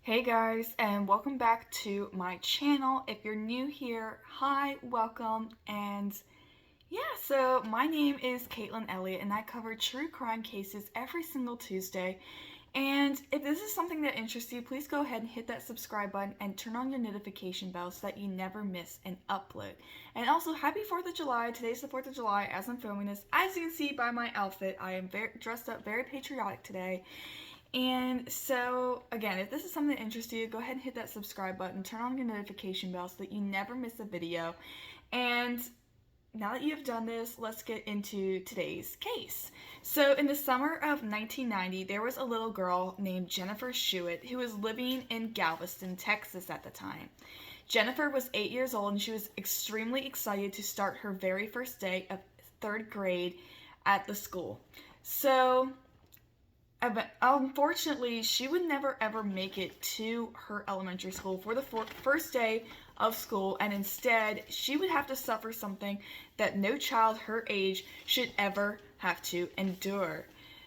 Hey guys, and welcome back to my channel. If you're new here, hi, welcome, and so my name is Caitlin Elliott, and I cover true crime cases every single Tuesday. And if this is something that interests you, please go ahead and hit that subscribe button and turn on your notification bell so that you never miss an upload. And also, happy 4th of July. Today's the 4th of July as I'm filming this. As you can see by my outfit, I am dressed up very patriotic today. And so, again, if this is something that interests you, go ahead and hit that subscribe button, turn on your notification bell so that you never miss a video. And now that you've done this, let's get into today's case. So, in the summer of 1990, there was a little girl named Jennifer Schuett who was living in Galveston, Texas at the time. Jennifer was 8 years old and she was extremely excited to start her very first day of third grade at the school. So, unfortunately, she would never ever make it to her elementary school for the first day of school, and instead, she would have to suffer something that no child her age should ever have to endure.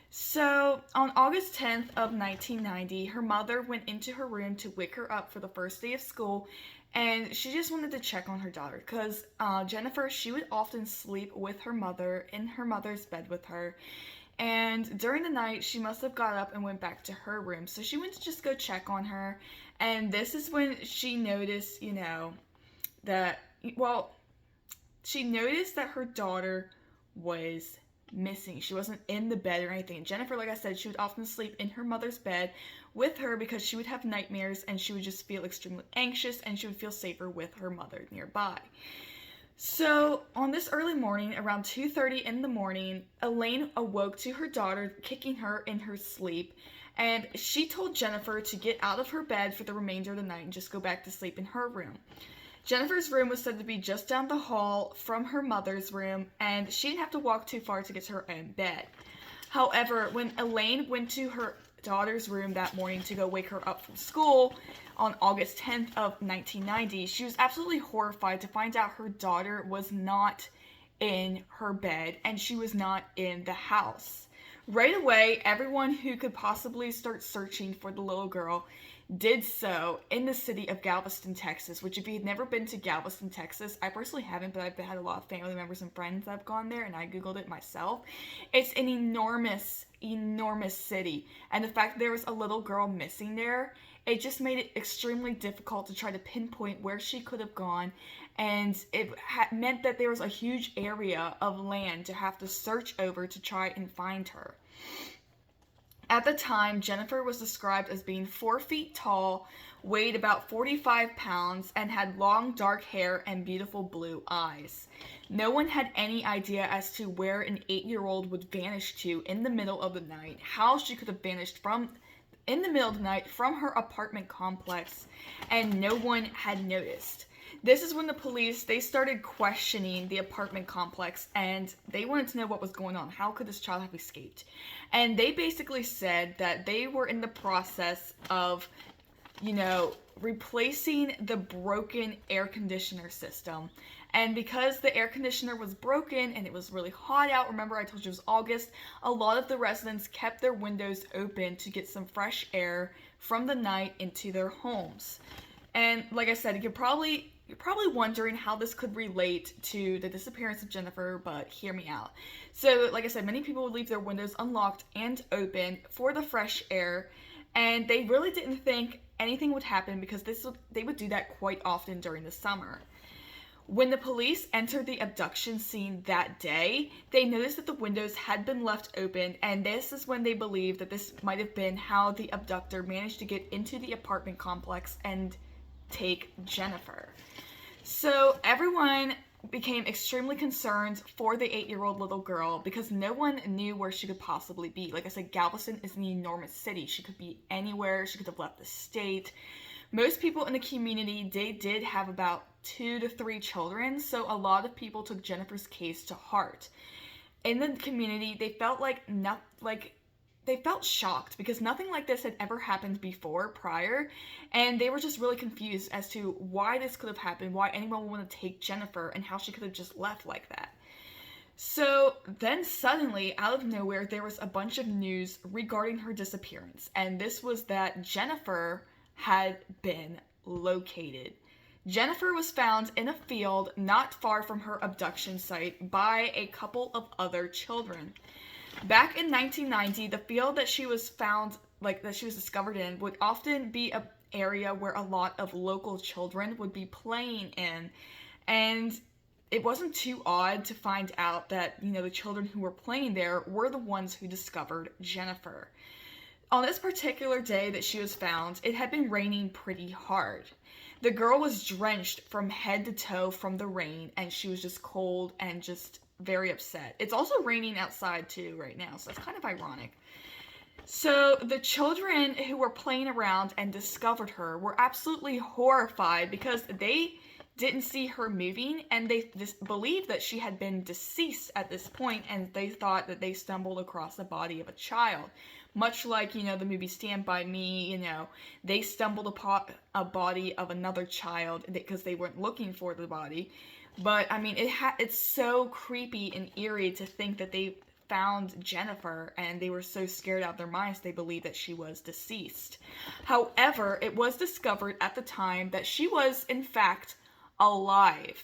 So, on August 10th of 1990, her mother went into her room to wake her up for the first day of school, and she just wanted to check on her daughter because Jennifer, she would often sleep with her mother in her mother's bed with her. And during the night, she must have got up and went back to her room. So she went to just go check on her. And this is when she noticed, that, she noticed that her daughter was missing. She wasn't in the bed or anything. Jennifer, like I said, she would often sleep in her mother's bed with her because she would have nightmares and she would just feel extremely anxious and she would feel safer with her mother nearby. So, on this early morning, around 2:30 in the morning, Elaine awoke to her daughter kicking her in her sleep, and she told Jennifer to get out of her bed for the remainder of the night and just go back to sleep in her room. Jennifer's room was said to be just down the hall from her mother's room, and she didn't have to walk too far to get to her own bed. However, when Elaine went to her daughter's room that morning to go wake her up from school on August 10th of 1990, she was absolutely horrified to find out her daughter was not in her bed and she was not in the house. Right away, everyone who could possibly start searching for the little girl did so in the city of Galveston, Texas, which if you've never been to Galveston, Texas, I personally haven't, but I've had a lot of family members and friends that have gone there, and I Googled it myself. It's an enormous city, and the fact that there was a little girl missing there, it just made it extremely difficult to try to pinpoint where she could have gone, and it meant that there was a huge area of land to have to search over to try and find her. At the time, Jennifer was described as being 4 feet tall, weighed about 45 pounds, and had long dark hair and beautiful blue eyes. No one had any idea as to where an 8-year-old would vanish to in the middle of the night, how she could have vanished in the middle of the night from her apartment complex, and no one had noticed. This is when the police, they started questioning the apartment complex and they wanted to know what was going on. How could this child have escaped? And they basically said that they were in the process of, replacing the broken air conditioner system. And because the air conditioner was broken and it was really hot out, remember I told you it was August, a lot of the residents kept their windows open to get some fresh air from the night into their homes. And like I said, you're probably wondering how this could relate to the disappearance of Jennifer, but hear me out. So, like I said, many people would leave their windows unlocked and open for the fresh air, and they really didn't think anything would happen because they would do that quite often during the summer. When the police entered the abduction scene that day, they noticed that the windows had been left open, and this is when they believed that this might have been how the abductor managed to get into the apartment complex and take Jennifer. So everyone became extremely concerned for the 8-year-old little girl because no one knew where she could possibly be. Like I said, Galveston is an enormous city. She could be anywhere. She could have left the state. Most people in the community, they did have about 2 to 3 children, so a lot of people took Jennifer's case to heart. In the community, they felt they felt shocked because nothing like this had ever happened before prior, and they were just really confused as to why this could have happened, why anyone would want to take Jennifer, and how she could have just left like that. So then suddenly, out of nowhere, there was a bunch of news regarding her disappearance, and this was that Jennifer had been located. Jennifer was found in a field not far from her abduction site by a couple of other children. Back in 1990, the field that she was found, that she was discovered in, would often be an area where a lot of local children would be playing in. And it wasn't too odd to find out that, the children who were playing there were the ones who discovered Jennifer. On this particular day that she was found, it had been raining pretty hard. The girl was drenched from head to toe from the rain, and she was just cold and just very upset. It's also raining outside too right now, so it's kind of ironic. So the children who were playing around and discovered her were absolutely horrified because they didn't see her moving, and they believed that she had been deceased at this point, and they thought that they stumbled across the body of a child. Much like, the movie Stand By Me, they stumbled upon a body of another child because they weren't looking for the body. But, it's so creepy and eerie to think that they found Jennifer and they were so scared out of their minds they believed that she was deceased. However, it was discovered at the time that she was, in fact, alive.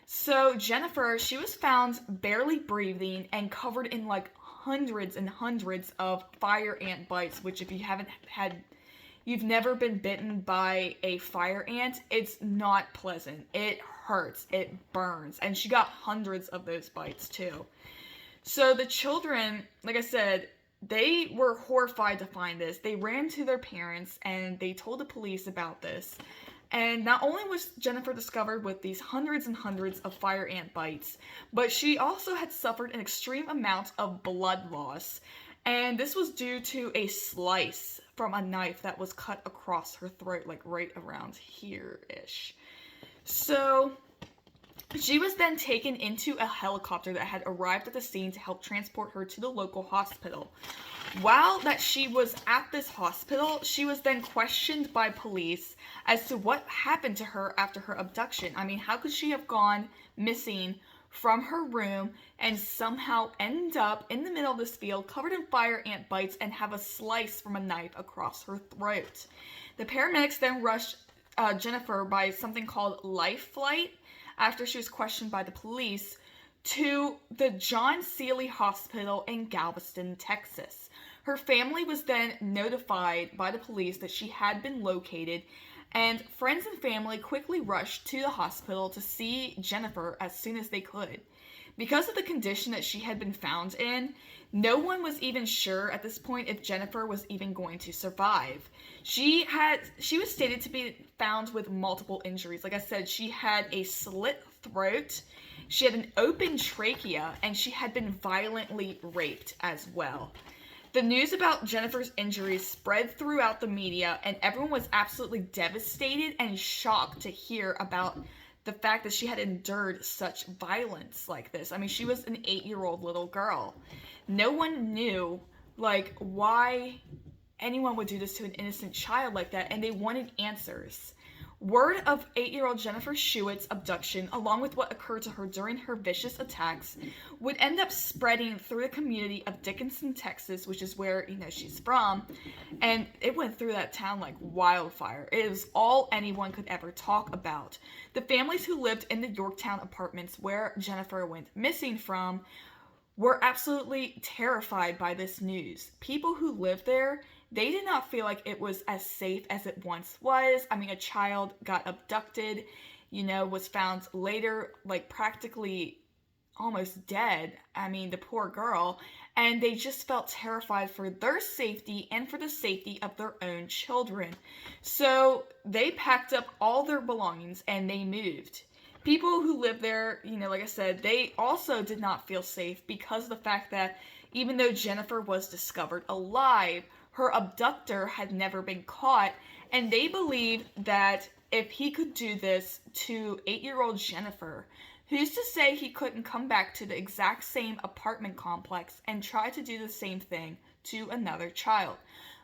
So Jennifer, she was found barely breathing and covered in hundreds and hundreds of fire ant bites, which if you've never been bitten by a fire ant, it's not pleasant. It hurts, it burns, and she got hundreds of those bites too. So the children, like I said, they were horrified to find this. They ran to their parents and they told the police about this. And not only was Jennifer discovered with these hundreds and hundreds of fire ant bites, but she also had suffered an extreme amount of blood loss. And this was due to a slice from a knife that was cut across her throat, right around here-ish. So she was then taken into a helicopter that had arrived at the scene to help transport her to the local hospital. While that she was at this hospital, she was then questioned by police as to what happened to her after her abduction. How could she have gone missing from her room and somehow end up in the middle of this field covered in fire ant bites and have a slice from a knife across her throat? The paramedics then rushed Jennifer by something called life flight after she was questioned by the police to the John Sealy Hospital in Galveston, Texas. Her family was then notified by the police that she had been located, and friends and family quickly rushed to the hospital to see Jennifer as soon as they could. Because of the condition that she had been found in, no one was even sure at this point if Jennifer was even going to survive. She was stated to be found with multiple injuries. Like I said, she had a slit throat, she had an open trachea, and she had been violently raped as well. The news about Jennifer's injuries spread throughout the media, and everyone was absolutely devastated and shocked to hear about the fact that she had endured such violence like this. She was an 8-year-old little girl. No one knew, why anyone would do this to an innocent child like that, and they wanted answers. Word of 8-year-old Jennifer Schuett's abduction, along with what occurred to her during her vicious attacks, would end up spreading through the community of Dickinson, Texas, which is where, she's from, and it went through that town like wildfire. It was all anyone could ever talk about. The families who lived in the Yorktown apartments where Jennifer went missing from were absolutely terrified by this news. People who lived there, they did not feel like it was as safe as it once was. A child got abducted, was found later, practically almost dead. The poor girl. And they just felt terrified for their safety and for the safety of their own children. So they packed up all their belongings and they moved. People who lived there, like I said, they also did not feel safe because of the fact that even though Jennifer was discovered alive, her abductor had never been caught, and they believed that if he could do this to 8-year-old Jennifer, who's to say he couldn't come back to the exact same apartment complex and try to do the same thing to another child?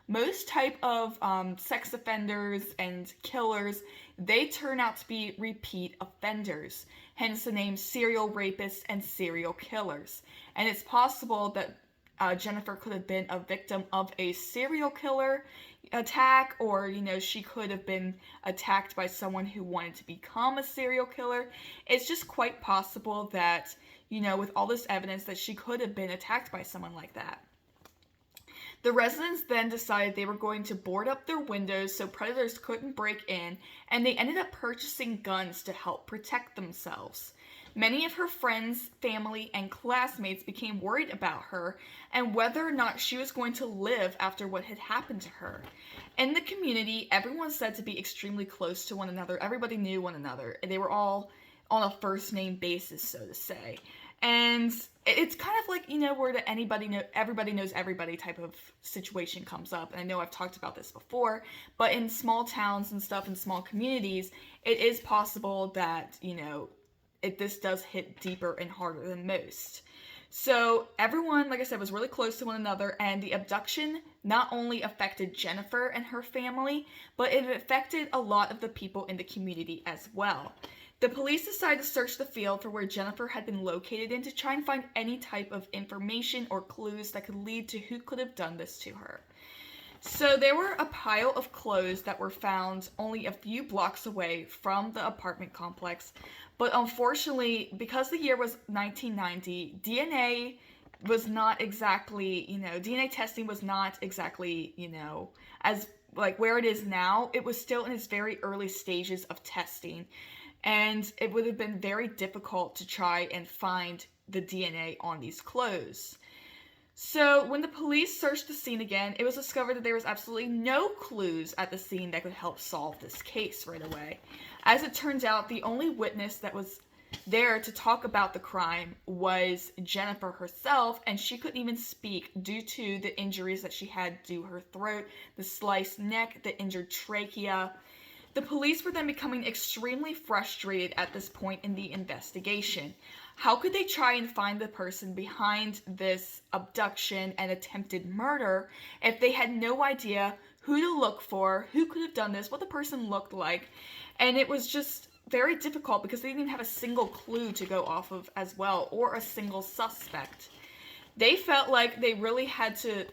Most type of sex offenders and killers, they turn out to be repeat offenders, hence the name serial rapists and serial killers. And it's possible that Jennifer could have been a victim of a serial killer attack, or, she could have been attacked by someone who wanted to become a serial killer. It's just quite possible that, with all this evidence, that she could have been attacked by someone like that. The residents then decided they were going to board up their windows so predators couldn't break in, and they ended up purchasing guns to help protect themselves. Many of her friends, family, and classmates became worried about her and whether or not she was going to live after what had happened to her. In the community, everyone was said to be extremely close to one another. Everybody knew one another. They were all on a first-name basis, so to say. And it's kind of like, where the everybody knows everybody type of situation comes up. And I know I've talked about this before, but in small towns and stuff, in small communities, it is possible that, this does hit deeper and harder than most. So everyone, like I said, was really close to one another, and the abduction not only affected Jennifer and her family, but it affected a lot of the people in the community as well. The police decided to search the field for where Jennifer had been located in to try and find any type of information or clues that could lead to who could have done this to her. So there were a pile of clothes that were found only a few blocks away from the apartment complex, but unfortunately, because the year was 1990, DNA was not exactly, DNA testing was not exactly, as like where it is now. It was still in its very early stages of testing, and it would have been very difficult to try and find the DNA on these clothes. So when the police searched the scene again, it was discovered that there was absolutely no clues at the scene that could help solve this case right away. As it turns out, the only witness that was there to talk about the crime was Jennifer herself, and she couldn't even speak due to the injuries that she had to her throat, the sliced neck, the injured trachea. The police were then becoming extremely frustrated at this point in the investigation. How could they try and find the person behind this abduction and attempted murder if they had no idea who to look for, who could have done this, what the person looked like? And it was just very difficult because they didn't even have a single clue to go off of as well, or a single suspect. They felt like they really had to,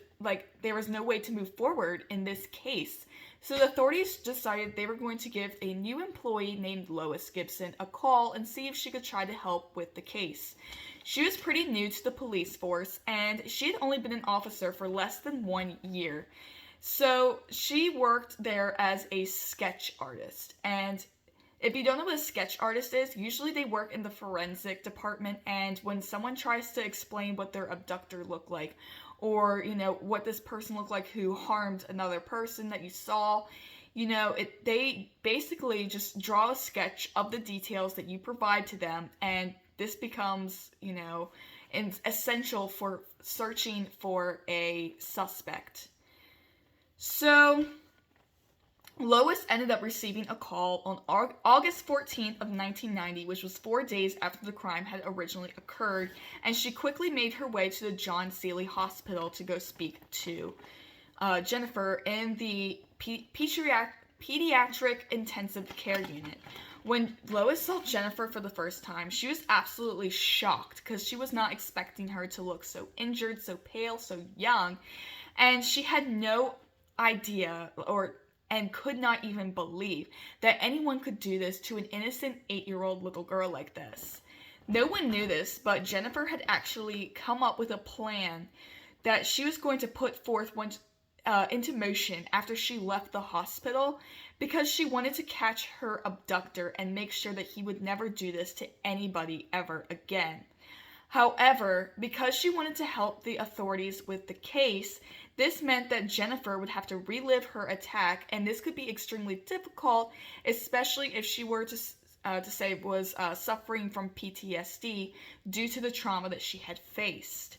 there was no way to move forward in this case. So the authorities decided they were going to give a new employee named Lois Gibson a call and see if she could try to help with the case. She was pretty new to the police force, and she had only been an officer for less than 1 year. So she worked there as a sketch artist. And if you don't know what a sketch artist is, usually they work in the forensic department, and when someone tries to explain what their abductor looked like, or, what this person looked like who harmed another person that you saw, they basically just draw a sketch of the details that you provide to them, and this becomes, essential for searching for a suspect. So Lois ended up receiving a call on August 14th of 1990, which was 4 days after the crime had originally occurred, and she quickly made her way to the John Seeley Hospital to go speak to Jennifer in the pediatric intensive care unit. When Lois saw Jennifer for the first time, she was absolutely shocked because she was not expecting her to look so injured, so pale, so young, and she had no idea and could not even believe that anyone could do this to an innocent 8-year-old little girl like this. No one knew this, but Jennifer had actually come up with a plan that she was going to put forth into motion after she left the hospital, because she wanted to catch her abductor and make sure that he would never do this to anybody ever again. However, because she wanted to help the authorities with the case, this meant that Jennifer would have to relive her attack, and this could be extremely difficult, especially if she were to say was suffering from PTSD due to the trauma that she had faced.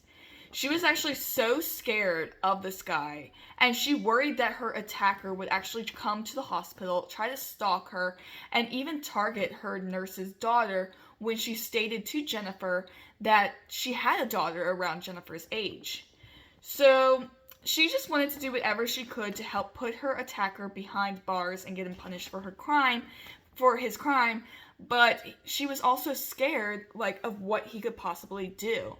She was actually so scared of this guy, and she worried that her attacker would actually come to the hospital, try to stalk her, and even target her nurse's daughter when she stated to Jennifer that she had a daughter around Jennifer's age. So she just wanted to do whatever she could to help put her attacker behind bars and get him punished for his crime, but she was also scared, of what he could possibly do.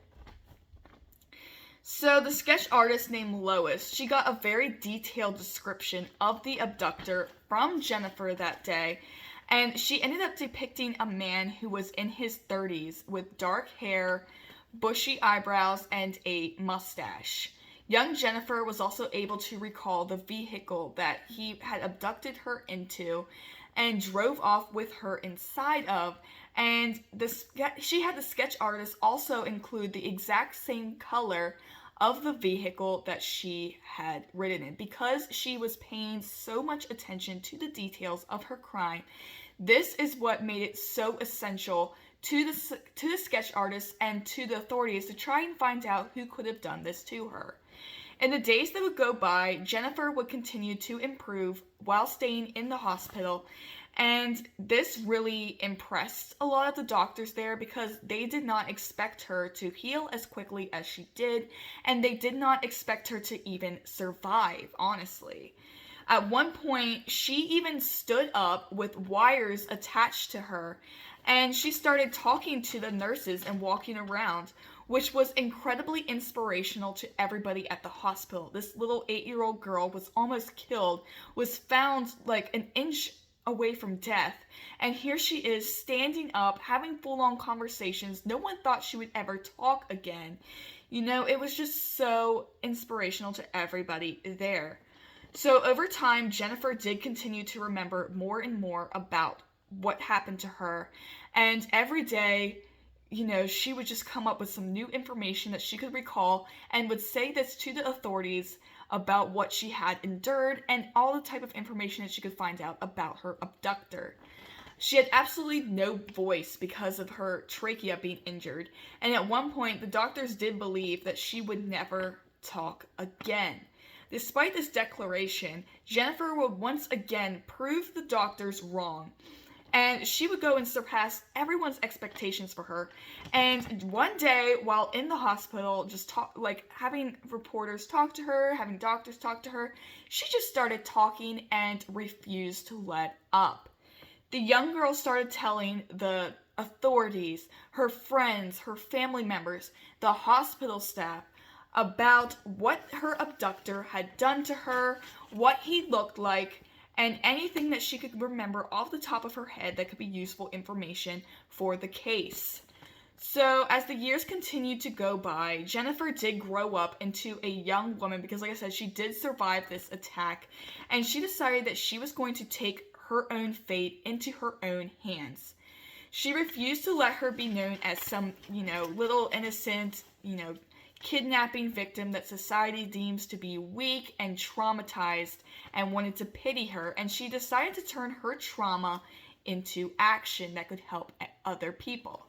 So the sketch artist named Lois, she got a very detailed description of the abductor from Jennifer that day, and she ended up depicting a man who was in his 30s with dark hair, bushy eyebrows, and a mustache. Young Jennifer was also able to recall the vehicle that he had abducted her into and drove off with her inside of. And she had the sketch artist also include the exact same color of the vehicle that she had ridden in. Because she was paying so much attention to the details of her crime, this is what made it so essential to the sketch artist and to the authorities to try and find out who could have done this to her. In the days that would go by, Jennifer would continue to improve while staying in the hospital, and this really impressed a lot of the doctors there because they did not expect her to heal as quickly as she did, and they did not expect her to even survive, honestly. At one point, she even stood up with wires attached to her, and she started talking to the nurses and walking around, which was incredibly inspirational to everybody at the hospital. This little 8-year-old girl was almost killed, was found like an inch away from death, and here she is standing up, having full-on conversations. No one thought she would ever talk again. You know, it was just so inspirational to everybody there. So over time, Jennifer did continue to remember more and more about what happened to her, and every day, you know, she would just come up with some new information that she could recall and would say this to the authorities about what she had endured and all the type of information that she could find out about her abductor. She had absolutely no voice because of her trachea being injured, and at one point the doctors did believe that she would never talk again. Despite this declaration, Jennifer would once again prove the doctors wrong, and she would go and surpass everyone's expectations for her. And one day, while in the hospital, just having reporters talk to her, having doctors talk to her, she just started talking and refused to let up. The young girl started telling the authorities, her friends, her family members, the hospital staff, about what her abductor had done to her, what he looked like, and anything that she could remember off the top of her head that could be useful information for the case. So as the years continued to go by, Jennifer did grow up into a young woman because, like I said, she did survive this attack, and she decided that she was going to take her own fate into her own hands. She refused to let her be known as some, little innocent, kidnapping victim that society deems to be weak and traumatized and wanted to pity her, and she decided to turn her trauma into action that could help other people.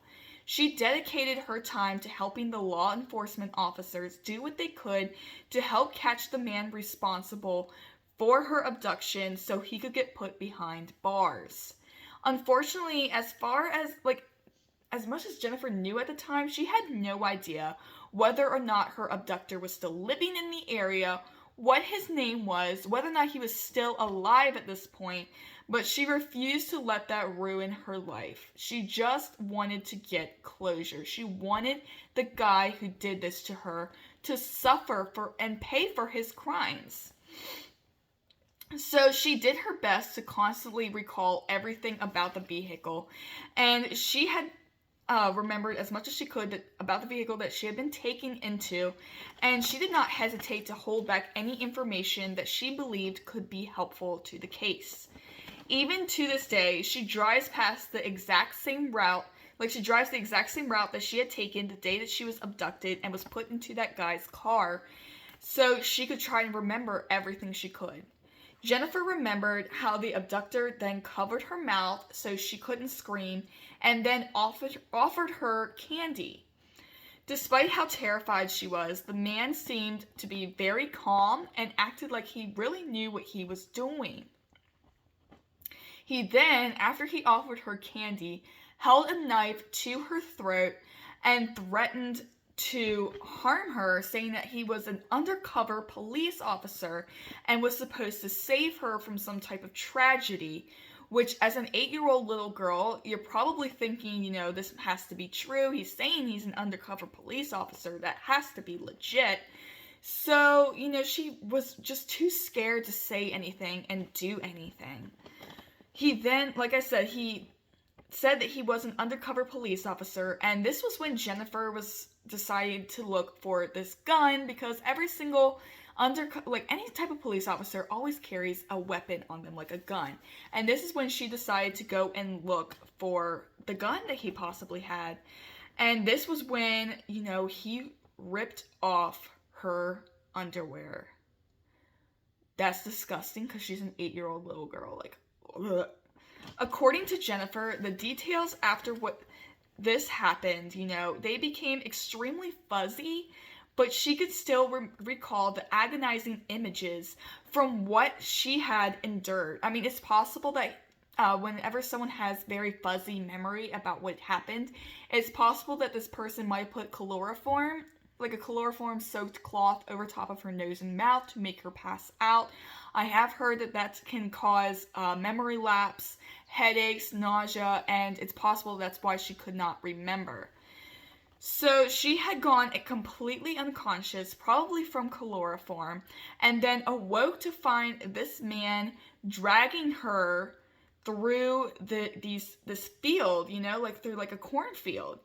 She dedicated her time to helping the law enforcement officers do what they could to help catch the man responsible for her abduction so he could get put behind bars. Unfortunately, as much as Jennifer knew at the time, she had no idea whether or not her abductor was still living in the area, what his name was, whether or not he was still alive at this point, but she refused to let that ruin her life. She just wanted to get closure. She wanted the guy who did this to her to suffer for and pay for his crimes. So she did her best to constantly recall everything about the vehicle, and she had remembered as much as she could about the vehicle that she had been taken into, and she did not hesitate to hold back any information that she believed could be helpful to the case. Even to this day, she drives past the exact same route, she drives the exact same route that she had taken the day that she was abducted and was put into that guy's car, so she could try and remember everything she could. Jennifer remembered how the abductor then covered her mouth so she couldn't scream, and then offered her candy. Despite how terrified she was, the man seemed to be very calm and acted like he really knew what he was doing. He then, after he offered her candy, held a knife to her throat and threatened to harm her, saying that he was an undercover police officer and was supposed to save her from some type of tragedy, which as an 8-year-old little girl, you're probably thinking, this has to be true. He's saying he's an undercover police officer. That has to be legit. So, she was just too scared to say anything and do anything. He then, like I said, he said that he was an undercover police officer, and this was when Jennifer was deciding to look for this gun, because every single any type of police officer always carries a weapon on them, like a gun. And this is when she decided to go and look for the gun that he possibly had. And this was when, he ripped off her underwear. That's disgusting, because she's an 8-year-old little girl. Like, ugh. According to Jennifer, the details after what this happened, they became extremely fuzzy, but she could still recall the agonizing images from what she had endured. I mean, it's possible that whenever someone has very fuzzy memory about what happened, it's possible that this person might put chloroform, like a chloroform-soaked cloth, over top of her nose and mouth to make her pass out. I have heard that can cause memory lapse, headaches, nausea, and it's possible that's why she could not remember. So she had gone completely unconscious, probably from chloroform, and then awoke to find this man dragging her through this field, like through like a cornfield.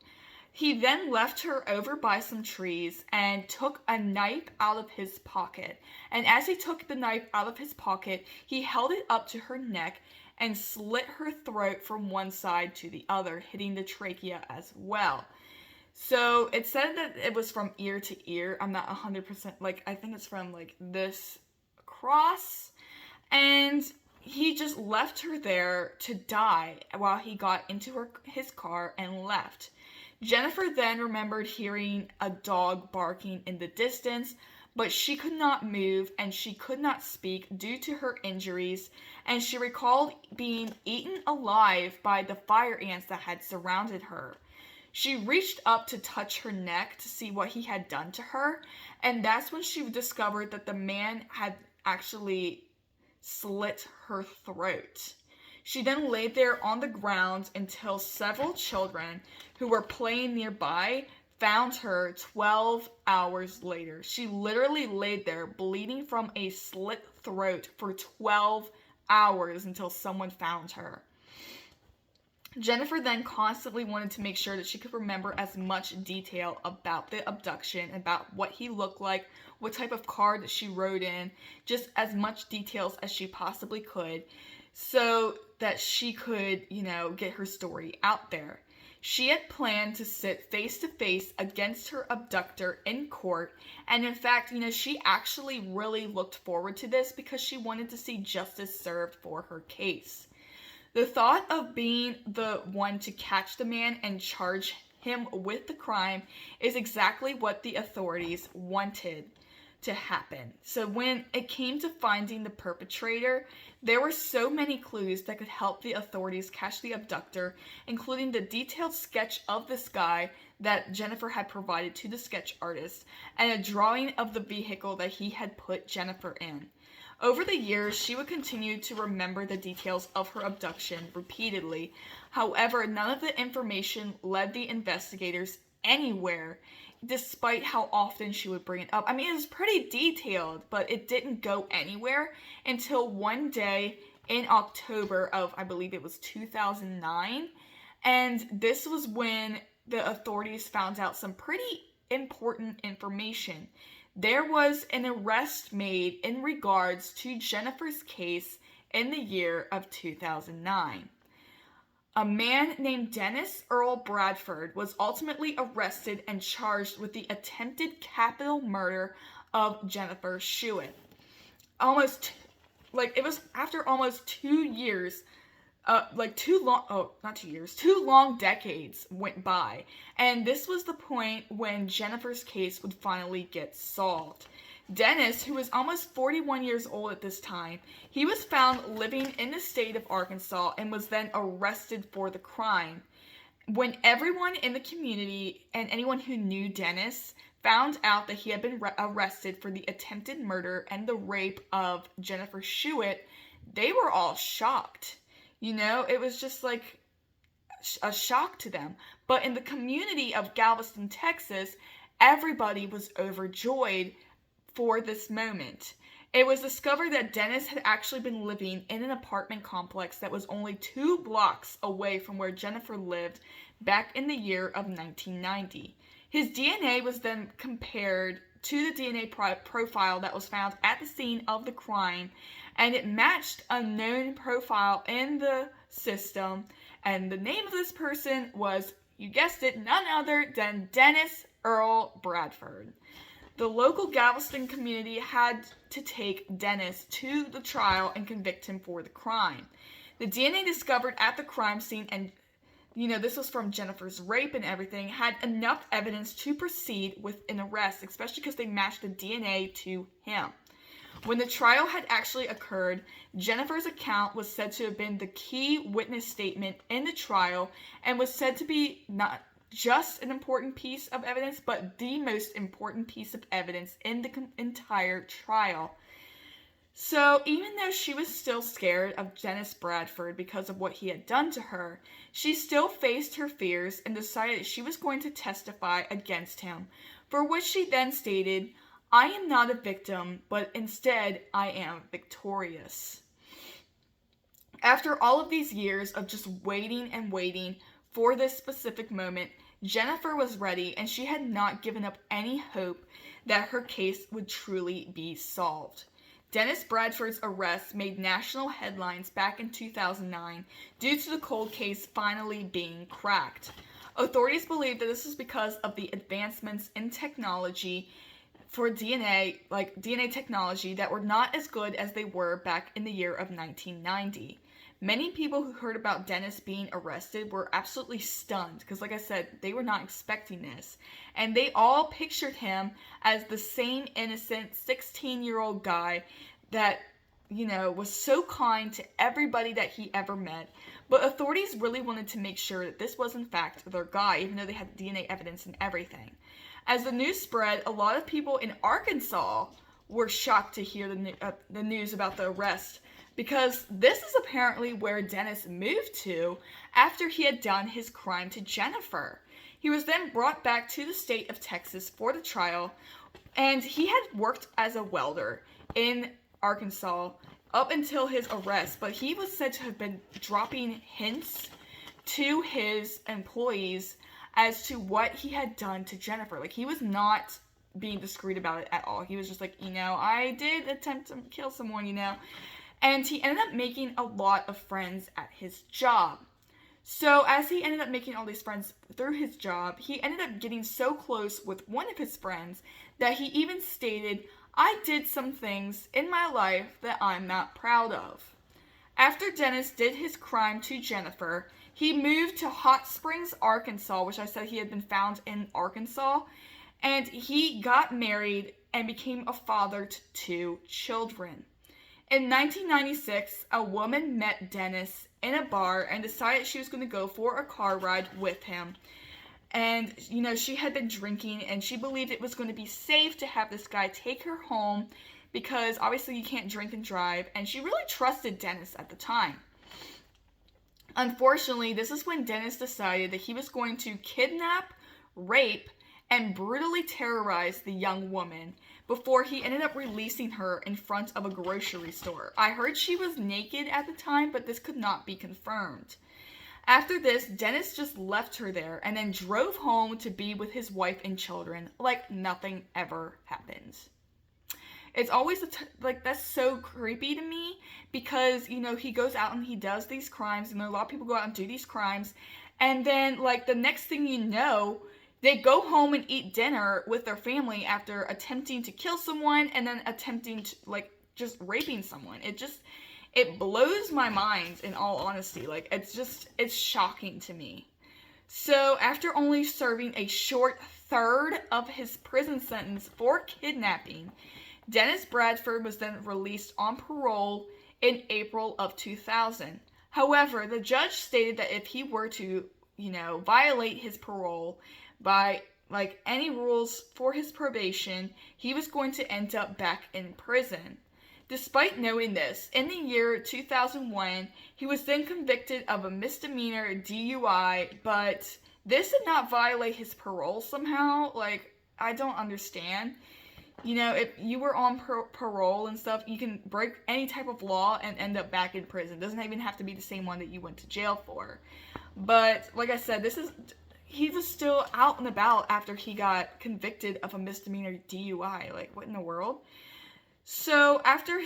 He then left her over by some trees and took a knife out of his pocket. And as he took the knife out of his pocket, he held it up to her neck and slit her throat from one side to the other, hitting the trachea as well. So it said that it was from ear to ear. I'm not 100%, I think it's from this across. And he just left her there to die while he got into his car and left. Jennifer then remembered hearing a dog barking in the distance, but she could not move and she could not speak due to her injuries, and she recalled being eaten alive by the fire ants that had surrounded her. She reached up to touch her neck to see what he had done to her, and that's when she discovered that the man had actually slit her throat. She then laid there on the ground until several children who were playing nearby found her 12 hours later. She literally laid there bleeding from a slit throat for 12 hours until someone found her. Jennifer then constantly wanted to make sure that she could remember as much detail about the abduction, about what he looked like, what type of car that she rode in, just as much details as she possibly could, so that she could, get her story out there. She had planned to sit face to face against her abductor in court, and in fact, she actually really looked forward to this because she wanted to see justice served for her case. The thought of being the one to catch the man and charge him with the crime is exactly what the authorities wanted to happen. So when it came to finding the perpetrator, there were so many clues that could help the authorities catch the abductor, including the detailed sketch of this guy that Jennifer had provided to the sketch artist, and a drawing of the vehicle that he had put Jennifer in. Over the years, she would continue to remember the details of her abduction repeatedly. However, none of the information led the investigators anywhere, despite how often she would bring it up. I mean, it was pretty detailed, but it didn't go anywhere until one day in October of, I believe it was 2009. And this was when the authorities found out some pretty important information. There was an arrest made in regards to Jennifer's case in the year of 2009. A man named Dennis Earl Bradford was ultimately arrested and charged with the attempted capital murder of Jennifer Schuett. It was after almost 2 years, 2 long decades went by. And this was the point when Jennifer's case would finally get solved. Dennis, who was almost 41 years old at this time, he was found living in the state of Arkansas and was then arrested for the crime. When everyone in the community and anyone who knew Dennis found out that he had been arrested for the attempted murder and the rape of Jennifer Schuett, they were all shocked. It was just like a shock to them. But in the community of Galveston, Texas, everybody was overjoyed for this moment. It was discovered that Dennis had actually been living in an apartment complex that was only 2 blocks away from where Jennifer lived back in the year of 1990. His DNA was then compared to the DNA profile that was found at the scene of the crime, and it matched a known profile in the system, and the name of this person was, you guessed it, none other than Dennis Earl Bradford. The local Galveston community had to take Dennis to the trial and convict him for the crime. The DNA discovered at the crime scene, and this was from Jennifer's rape and everything, had enough evidence to proceed with an arrest, especially because they matched the DNA to him. When the trial had actually occurred, Jennifer's account was said to have been the key witness statement in the trial and was said to be not just an important piece of evidence, but the most important piece of evidence in the entire trial. So even though she was still scared of Dennis Bradford because of what he had done to her, she still faced her fears and decided she was going to testify against him, for which she then stated, "I am not a victim, but instead I am victorious." After all of these years of just waiting and waiting for this specific moment, Jennifer was ready, and she had not given up any hope that her case would truly be solved. Dennis Bradford's arrest made national headlines back in 2009 due to the cold case finally being cracked. Authorities believe that this is because of the advancements in technology for DNA, like DNA technology, that were not as good as they were back in the year of 1990. Many people who heard about Dennis being arrested were absolutely stunned because, like I said, they were not expecting this. And they all pictured him as the same innocent 16-year-old guy that, was so kind to everybody that he ever met. But authorities really wanted to make sure that this was in fact their guy, even though they had DNA evidence and everything. As the news spread, a lot of people in Arkansas were shocked to hear the news about the arrest, because this is apparently where Dennis moved to after he had done his crime to Jennifer. He was then brought back to the state of Texas for the trial, and he had worked as a welder in Arkansas up until his arrest, but he was said to have been dropping hints to his employees as to what he had done to Jennifer. Like, he was not being discreet about it at all. He was just like, I did attempt to kill someone, And he ended up making a lot of friends at his job. So as he ended up making all these friends through his job, he ended up getting so close with one of his friends that he even stated, "I did some things in my life that I'm not proud of." After Dennis did his crime to Jennifer, he moved to Hot Springs, Arkansas, which I said he had been found in Arkansas, and he got married and became a father to 2 children. In 1996, a woman met Dennis in a bar and decided she was going to go for a car ride with him. And, she had been drinking, and she believed it was going to be safe to have this guy take her home because obviously you can't drink and drive, and she really trusted Dennis at the time. Unfortunately, this is when Dennis decided that he was going to kidnap, rape, and brutally terrorize the young woman before he ended up releasing her in front of a grocery store. I heard she was naked at the time, but this could not be confirmed. After this, Dennis just left her there and then drove home to be with his wife and children like nothing ever happened. It's always that's so creepy to me because, he goes out and he does these crimes, and a lot of people go out and do these crimes, and then the next thing you know, they go home and eat dinner with their family after attempting to kill someone and then attempting to, just raping someone. It blows my mind, in all honesty. It's shocking to me. So, after only serving a short third of his prison sentence for kidnapping, Dennis Bradford was then released on parole in April of 2000. However, the judge stated that if he were to, violate his parole by any rules for his probation, he was going to end up back in prison. Despite knowing this, in the year 2001, he was then convicted of a misdemeanor DUI, but this did not violate his parole somehow. Like, I don't understand. You know, if you were on parole and stuff, you can break any type of law and end up back in prison. It doesn't even have to be the same one that you went to jail for. But, like I said, he was still out and about after he got convicted of a misdemeanor DUI. Like, what in the world? So after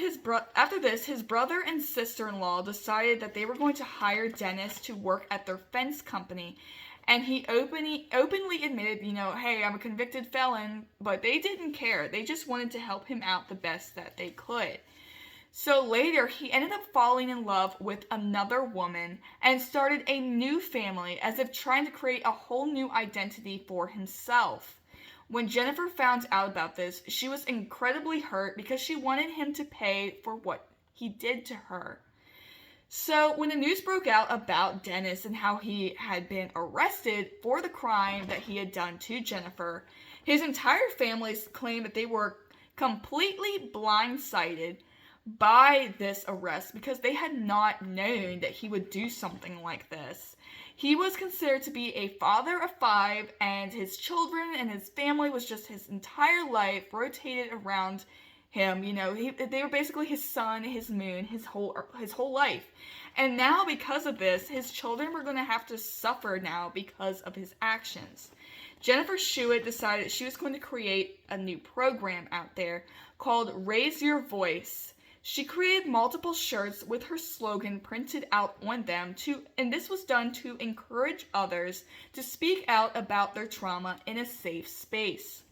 this, his brother and sister-in-law decided that they were going to hire Dennis to work at their fence company, and he openly admitted, you know, hey, I'm a convicted felon, but they didn't care. They just wanted to help him out the best that they could. So later, he ended up falling in love with another woman and started a new family, as if trying to create a whole new identity for himself. When Jennifer found out about this, she was incredibly hurt because she wanted him to pay for what he did to her. So when the news broke out about Dennis and how he had been arrested for the crime that he had done to Jennifer, his entire family claimed that they were completely blindsided by this arrest because they had not known that he would do something like this. He was considered to be a father of 5, and his children and his family was just his entire life rotated around him. You know, they were basically his sun, his moon, his whole life. And now, because of this, his children were going to have to suffer now because of his actions. Jennifer Schuett decided she was going to create a new program out there called Raise Your Voice. She created multiple shirts with her slogan printed out on them, and this was done to encourage others to speak out about their trauma in a safe space.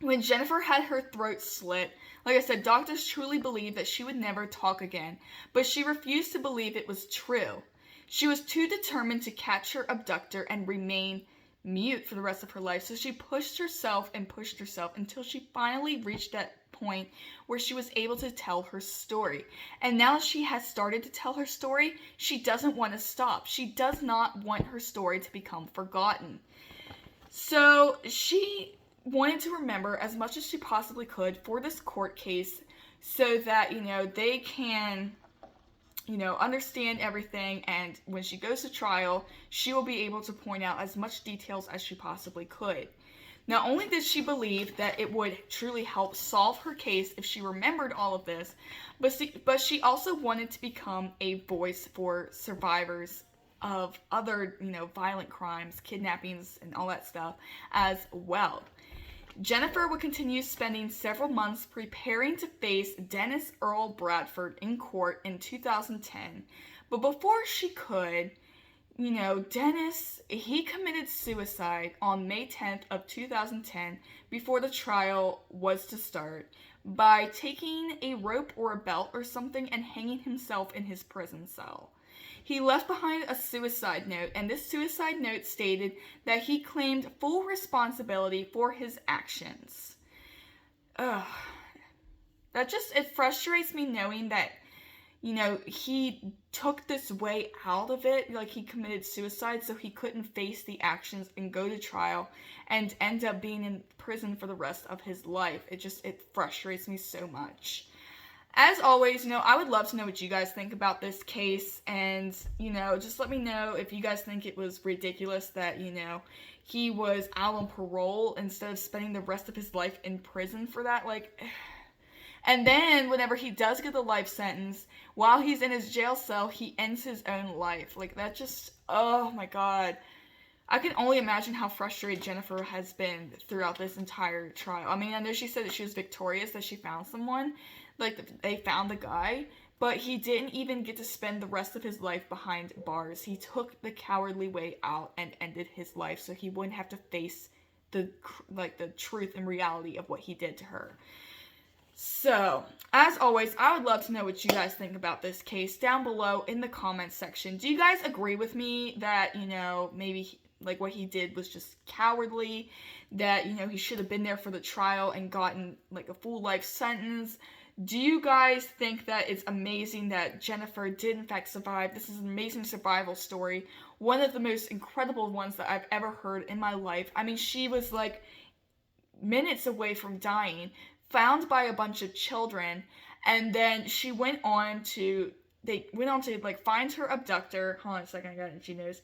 When Jennifer had her throat slit, like I said, doctors truly believed that she would never talk again, but she refused to believe it was true. She was too determined to catch her abductor and remain mute for the rest of her life, so she pushed herself until she finally reached that point where she was able to tell her story. And now she has started to tell her story, she doesn't want to stop. She does not want her story to become forgotten. So she wanted to remember as much as she possibly could for this court case so that, you know, they can, you know, understand everything, and when she goes to trial, she will be able to point out as much details as she possibly could. Not only did she believe that it would truly help solve her case if she remembered all of this, but she also wanted to become a voice for survivors of other, you know, violent crimes, kidnappings, and all that stuff as well. Jennifer would continue spending several months preparing to face Dennis Earl Bradford in court in 2010. But before she could, you know, Dennis, he committed suicide on May 10th of 2010 before the trial was to start by taking a rope or a belt or something and hanging himself in his prison cell. He left behind a suicide note, and this suicide note stated that he claimed full responsibility for his actions. Ugh. It frustrates me knowing that, you know, he took this way out of it, like he committed suicide so he couldn't face the actions and go to trial and end up being in prison for the rest of his life. It frustrates me so much. As always, you know, I would love to know what you guys think about this case, and, you know, just let me know if you guys think it was ridiculous that, you know, he was out on parole instead of spending the rest of his life in prison for that, like. And then, whenever he does get the life sentence, while he's in his jail cell, he ends his own life. Like, that just, oh my god. I can only imagine how frustrated Jennifer has been throughout this entire trial. I mean, I know she said that she was victorious, that she found someone. Like, they found the guy, but he didn't even get to spend the rest of his life behind bars. He took the cowardly way out and ended his life so he wouldn't have to face the truth and reality of what he did to her. So, as always, I would love to know what you guys think about this case down below in the comments section. Do you guys agree with me that, you know, maybe like what he did was just cowardly, that, you know, he should have been there for the trial and gotten like a full life sentence? Do you guys think that it's amazing that Jennifer did in fact survive? This is an amazing survival story. One of the most incredible ones that I've ever heard in my life. I mean, she was like minutes away from dying, found by a bunch of children, And then they went on to like find her abductor. Hold on a second, I got itchy nose.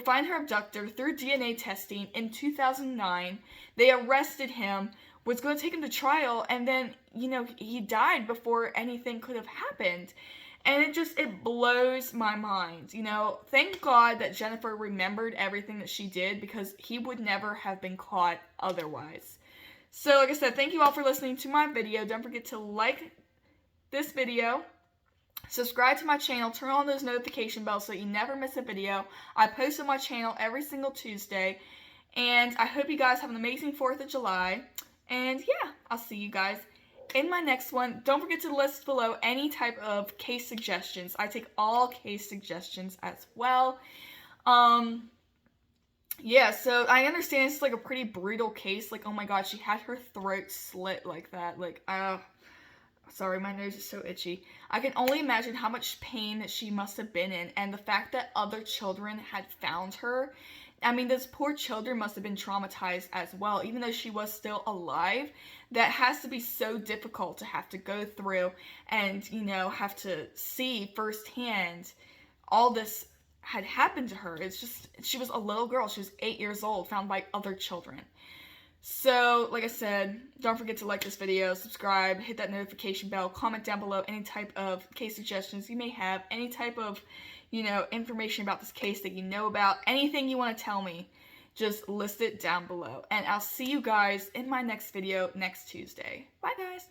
Find her abductor through DNA testing in 2009. They arrested him, was going to take him to trial, and then, he died before anything could have happened. And it blows my mind. Thank God that Jennifer remembered everything that she did, because he would never have been caught otherwise. So, like I said, thank you all for listening to my video. Don't forget to like this video, subscribe to my channel, turn on those notification bells so you never miss a video. I post on my channel every single Tuesday. And I hope you guys have an amazing 4th of July. And yeah, I'll see you guys in my next one. Don't forget to list below any type of case suggestions. I take all case suggestions as well. Yeah, so I understand it's like a pretty brutal case. Like, oh my god, she had her throat slit like that. Like, sorry, my nose is so itchy. I can only imagine how much pain that she must have been in, and the fact that other children had found her. I mean, those poor children must have been traumatized as well, even though she was still alive. That has to be so difficult to have to go through and, have to see firsthand all this had happened to her. It's just, she was a little girl. She was 8 years old, found by other children. So, like I said, don't forget to like this video, subscribe, hit that notification bell, comment down below any type of case suggestions you may have, any type of, information about this case that you know about, anything you want to tell me, just list it down below. And I'll see you guys in my next video next Tuesday. Bye, guys!